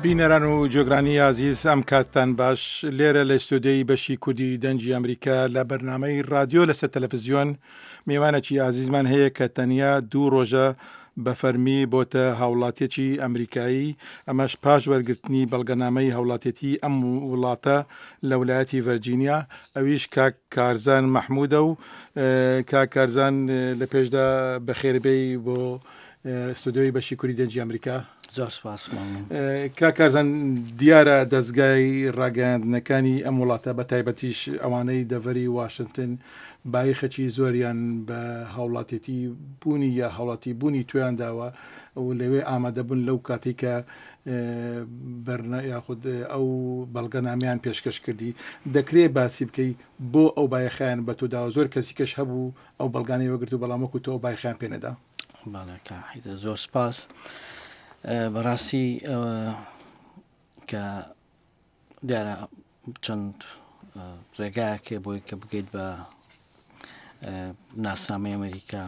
بینەران و جۆگرانی عزیز ئەم کاتتان باش لێرە لە ئستودیۆی بەشی کوردی دەنجی ئەمریکا لە بەرنامەی رادیۆ لەسەر تەلەڤیزیۆن میوانێکی عزیزمان هەیە کە تەنیا 2 ڕۆژە بە فەرمی بۆتە هاوڵاتیەکی ئەمریکایی ئەمەش پاش وەرگرتنی بەڵگەنامەی هاوڵاتیەتی ئەم وڵاتە لە ویلایەتی ڤەرجینیا ئەویش کاک کارزان مەحموودە و کاک کارزان لە پێشدا بەخێربێی بۆ ئستودیۆی بەشی کوردی دەنجی ئەمریکا. زۆر سپاس کاکارزان دیارە دەستگای ڕاگەاندنەکانی ئەم وڵاتە بە تایبەتیش ئەوانەی دەڤەری واشنگتن بایخەکی زۆریان بە هاوڵاتێتی بوونی یا هاوڵاتی بوونی تویان داوە و لەوێ ئامادەبوون لەو کاتی کە یاخود ئەو بەڵگەنامیان پێشکەش کردی دەکرێت باسی بکەی بۆ ئەو بایخیان بە تۆداوە زۆر کەسی کەش هەبوو ئەو بەڵگانی وەگرت و بەڵامەکو تۆ بایخیان پێنەدا. باڵەکە زۆر سپاس. بەڕاستی کە دیارە چەند ڕێگایەکێ بۆی کە بگەیت بە ناسنامەی ئەمریکا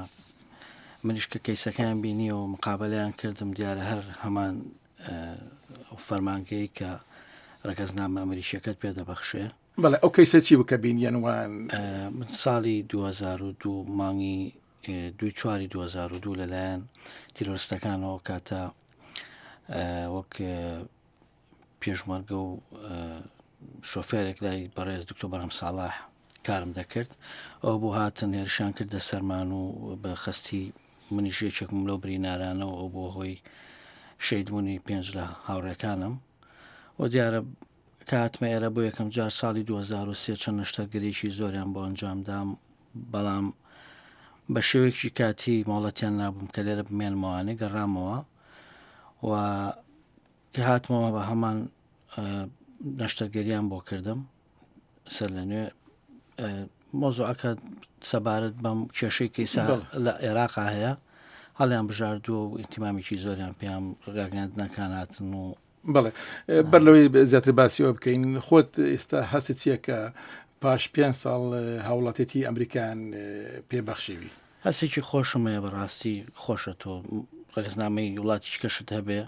منیش کە کەیسەکان بینی و مقابلەیان کردم دیارە هەر هەمان فەرمانگەی کە ڕێگەزنامە ئەمریکیەکەت پێدەبەخشێ. بەڵێ ئەو کەیسە چی بکە بینیانوان من ساڵی 2002 مانگی 2/4/2002 لەلایەن تیرۆریستەکانەوە کاتە وەک پێشمەرگە و شۆفێرێک لای بەڕێز دکتۆر بەرهەم ساڵح کارم دەکرد ئەو بۆ هاتن هێرشان کردە سەرمان و بە خستی منیش یەکێکم لەو برینارانەوە ئەو بۆ هۆی شەیدبوونی 5 لە هاوڕێکانم و دیارە کاتمە ئێرە بۆ یەکەم جار ساڵی 2023 چەند نەشتەرگەرێکی زۆریان بۆ ئەنجامدام بەڵام بە شێوەیەکی کاتی ماڵەتیان نابووم کە لێرە بمێنمەوانێ گەڕامەوە و کە هاتمەوە بە هەمان نەشتەرگەریان بۆ کردم سەر لە نوێ مۆزوعەکە سەبارەت بەم کێشەی کەیسا لە عێراقا هەیە هەڵیان بژاردووە و ئیتیمامیکی زۆریان پێیان ڕاگەاندنەکان هاتن و بەڵێ بەر لەوەی زیاتر باسیەوە بکەین خۆت ئێستا هەست چییە کە پاش 5 ساڵ هاوڵاتێتی ئەمریکان پێبەخشیوی؟ هەستێکی خۆشمەیە بەڕاستی خۆشە تۆ ڕێگەزنامەی وڵاتی کەشت هەبێ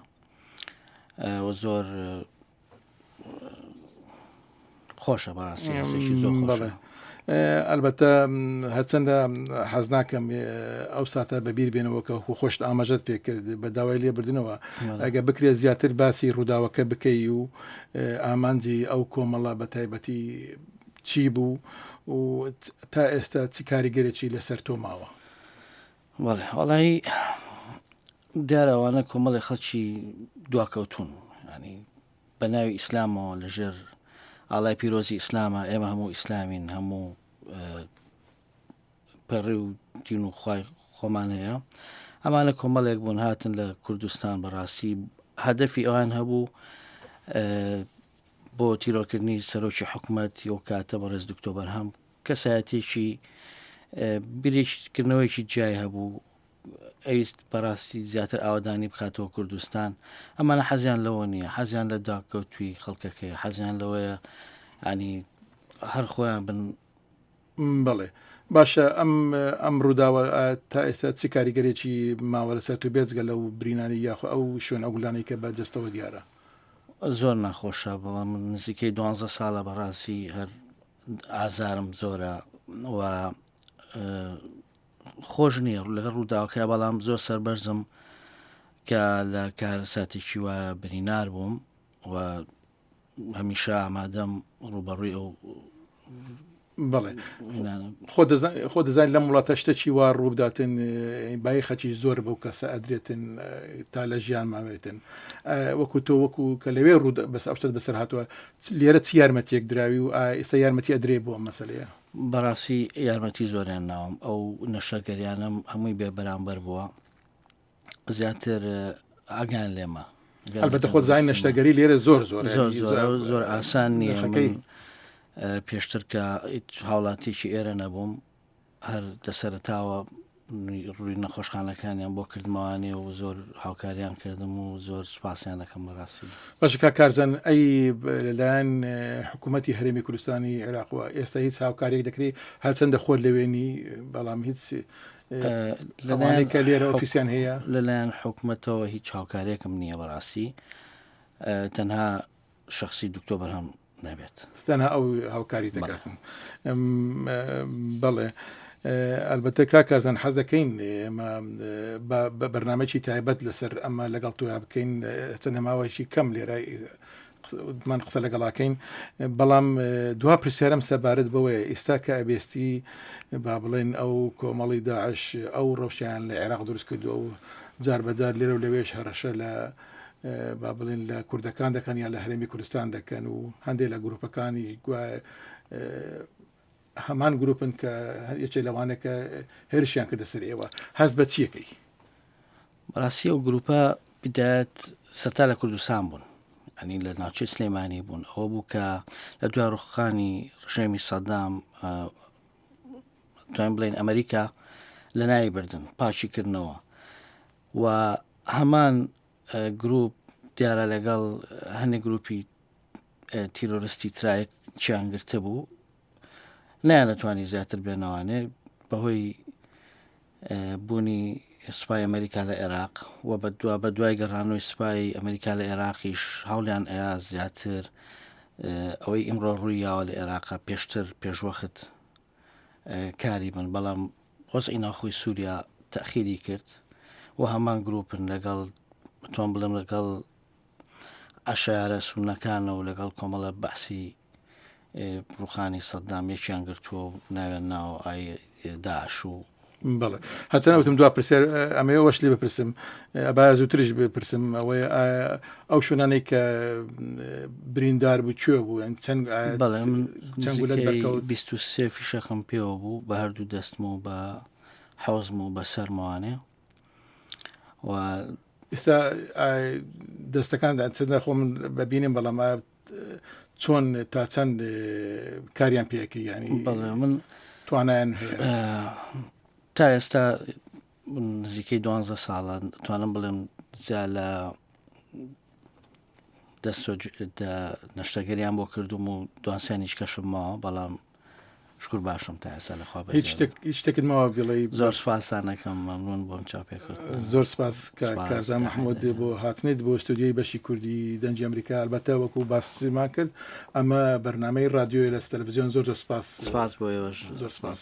و زۆر خۆشە بەڕاستی هەستێکی زۆر خۆشە. ئەلبەتە هەرچەندە حەز ناکەم ئەو ساتە بەبییر بێنەوە کە خۆشت ئاماژەت پێکرد بە داوای لێبردنەوە ئەگە بکرێت زیاتر باسی ڕووداوەکە بکەی و ئامانجی ئەو کۆمەڵە بە تایبەتی چی بوو و تا ئێستا چی کاریگەرێکی لەسەر تۆ ماوە؟ وەڵی دیارەوانە کۆمەڵی خەڵکی دواکەوتون ینی بە ناوی ئیسلامەوە لەژێر ئاڵای پیرۆزی ئیسلامە ئێمە هەموو ئیسلامین هەموو پەڕی و دین و خوای خۆمان هەیە ئەمانە کۆمەڵێک بوون هاتن لە کوردستان بەڕاستی هەدەفی ئەوان هەبوو بۆ تیرۆکردنی سەرۆکی حکوومەت و کاتە بەڕێز دکتۆر بەرهەم کەسایەتێکی بیرێکردنەوەیکی جیای هەبوو ئەویست بەڕاستی زیاتر ئاوادانی بخاتەوە کوردستان ئەمانە حەزیان لەوە نییە حەزیان لە داکەوتوی خەڵکەکەی حەزیان لەوەیە ینی هەر خۆیان بن. بەڵێ باشە ئەم ڕووداوە تا ئێستا چی کاریگەرێکی ماوە لەسەر تو بێجگە لەو برینانی یاخۆ ئەو شوێن ئەوگولانەی کە بە جستەوە دیارە؟ زۆر ناخۆشە بەڵام من نزیکەی 12 ساڵە بەڕاستی هەر ئازارم زۆرە و خۆش نییە لەگە ڕووداوەکە بەڵام زۆر سەربەرزم کە لە کارەساتێکی وایە برینار بووم و هەمیشە ئامادەم ڕوبەڕووی ئەو بەڵێ خۆ دەزانین لەم وڵاتە شتێکی وا ڕووداتن بای خەچی زۆر بەو کەسە ئەدرێتن تا لە ژیان ماوێتن وەکو تۆ وەکو کە لەوێ بەس ئەوشتت بەسەر هاتووە لێرە چی یارمەتیەک دراوی و ئێستا یارمەتی ئەدرێ بۆ ئەم مەسەلەیە؟ بەڕاستی یارمەتی زۆریان ناوم ئەو نەشتەرگەریانم هەمووی بێ بەرامبەر بووە زیاتر ئاگیان لێمە ئەلبەتە خۆ زانین نەشتەرگەری لێرە زۆر زۆر ئاسان نییە پێشتر کە هاوڵاتێکی ئێرە نەبووم هەر دەسەرتاوە ڕووی نەخۆشخانەکانیان بۆ کردمەوانێ و زۆر هاوکاریان کردم و زۆر سوپاسیان دەکەم بەڕاستی. باشە کارزان ئەی لەلایەن حکوومەتی هەرێمی کوردستانی عێراقوە ئێستا هیچ هاوکارێک دەکرێت هەرچەندە خۆت لەوێنی بەڵام هیچ لەلایەنێکە لێرە ئۆفیسیان هەیە؟ لەلایەن حکوومەتەوە هیچ هاوکارێکم نییە بەڕاستی تەنها شخصی دکتۆر بەرهەم نەبێت. تەنها ئەو هاوکاری دەکاتن. بەڵێ ئەلبەتە کاکارزان حەز دەکەین ئێمە بە بەرنامەی تایبەت لەسەر ئەمە لەگەڵ تویا بکەین چەند ماوەیەکی کەم لێرە من قسە لەگەڵاکەین بەڵام دوا پرسیارم سەبارەت بەوەیە ئێستا کە ئەبێستی با بڵێن ئەو کۆمەڵی داعش ئەو ڕەوشیان لە عێراق دروست کردو و جار بەجار لێرە و لەوێش هەرەشە لە با بڵێن لە کوردەکان دەکەن یان لە هەرێمی کوردستان دەکەن و هەندێک لە گروپەکانی هەمان گروپن کە یەکێ لەوانەکە هێرشیان کردە سەر ئێوە هەست بە چیەکەی؟ بەڕاستی ئەو گروپە بدایەت سەرتا لە کوردستان بوون، ئەنی لە ناوچەی سلێمانی بوون. ئەوە بوو کە لە دوای ڕوخانی ڕژێمی سەدام توانین بڵێن ئەمریکا لە ناوی بردن پاچی کردنەوە و هەمان گروپ دیارە لەگەڵ هەندێک گروپی تیرۆریستی ترایەک چیان گرتە بوو، نایان دەتوانی زیاتر بێنەوانێ بەهۆی بوونی سوپای ئەمریکا لە عێراق و بە دوای گەڕانەوەی سوپای ئەمریکا لە عێراقیش هەوڵیان ئەیا زیاتر ئەوەی ئیمڕۆ ڕوویاوە لە عێراقا پێشتر پێشوەخت کاری بن، بەڵام وەزعی ناوخۆی سووریا تەخیری کرد و هەمان گروپن لەگەڵ بتوان بڵێم لەگەڵ عەشایرە سونەکانە و لەگەڵ کۆمەڵە بەحسی ڕوخانی سەدام یەکیان گرتووە و ناوێن ناو داعش و بەڵێ هەچەنەوتم دوا پرسیار ئەمەوە وەشلی بپرسم ئەبا زووتریش بپرسم ئەوەیە ئەو شوێنانەی کە بریندار بوو کوێ بوو چەند 23 فیشەکەم پێوە بوو بە هەردوو دەستم و بە حەوزم و بە سەرمەوانێ و ئێستا دەستەکان چەندە خۆم ببینیم بەڵام چۆن تا چەند کاریان پێەکەی ینی بەڵێ من توانایان تا ئێستا نزیکەی 12 ساڵە توانم بڵێم جا لە نەشتەگەریان بۆ کردوم و دوانسیانیش کەشم ماوە، بەڵام شکر باشم تا ئێستا لەخوا هیچ شتێکت ماوە بڵێ زۆر سوپاسانەکەم مەمنون بۆم چاپێکرد. زۆر سپاس کارزان مححمود بۆ هاتنیت بۆ ستودیۆی بەشی کوردی دەنجی ئەمریکا ئەلبەتە وەکو باسیمان کرد ئەمە بەرنامەی رادیۆی لە تەلەڤیزیۆن زۆر سپاس بۆ ئێوەش زۆر سپاس.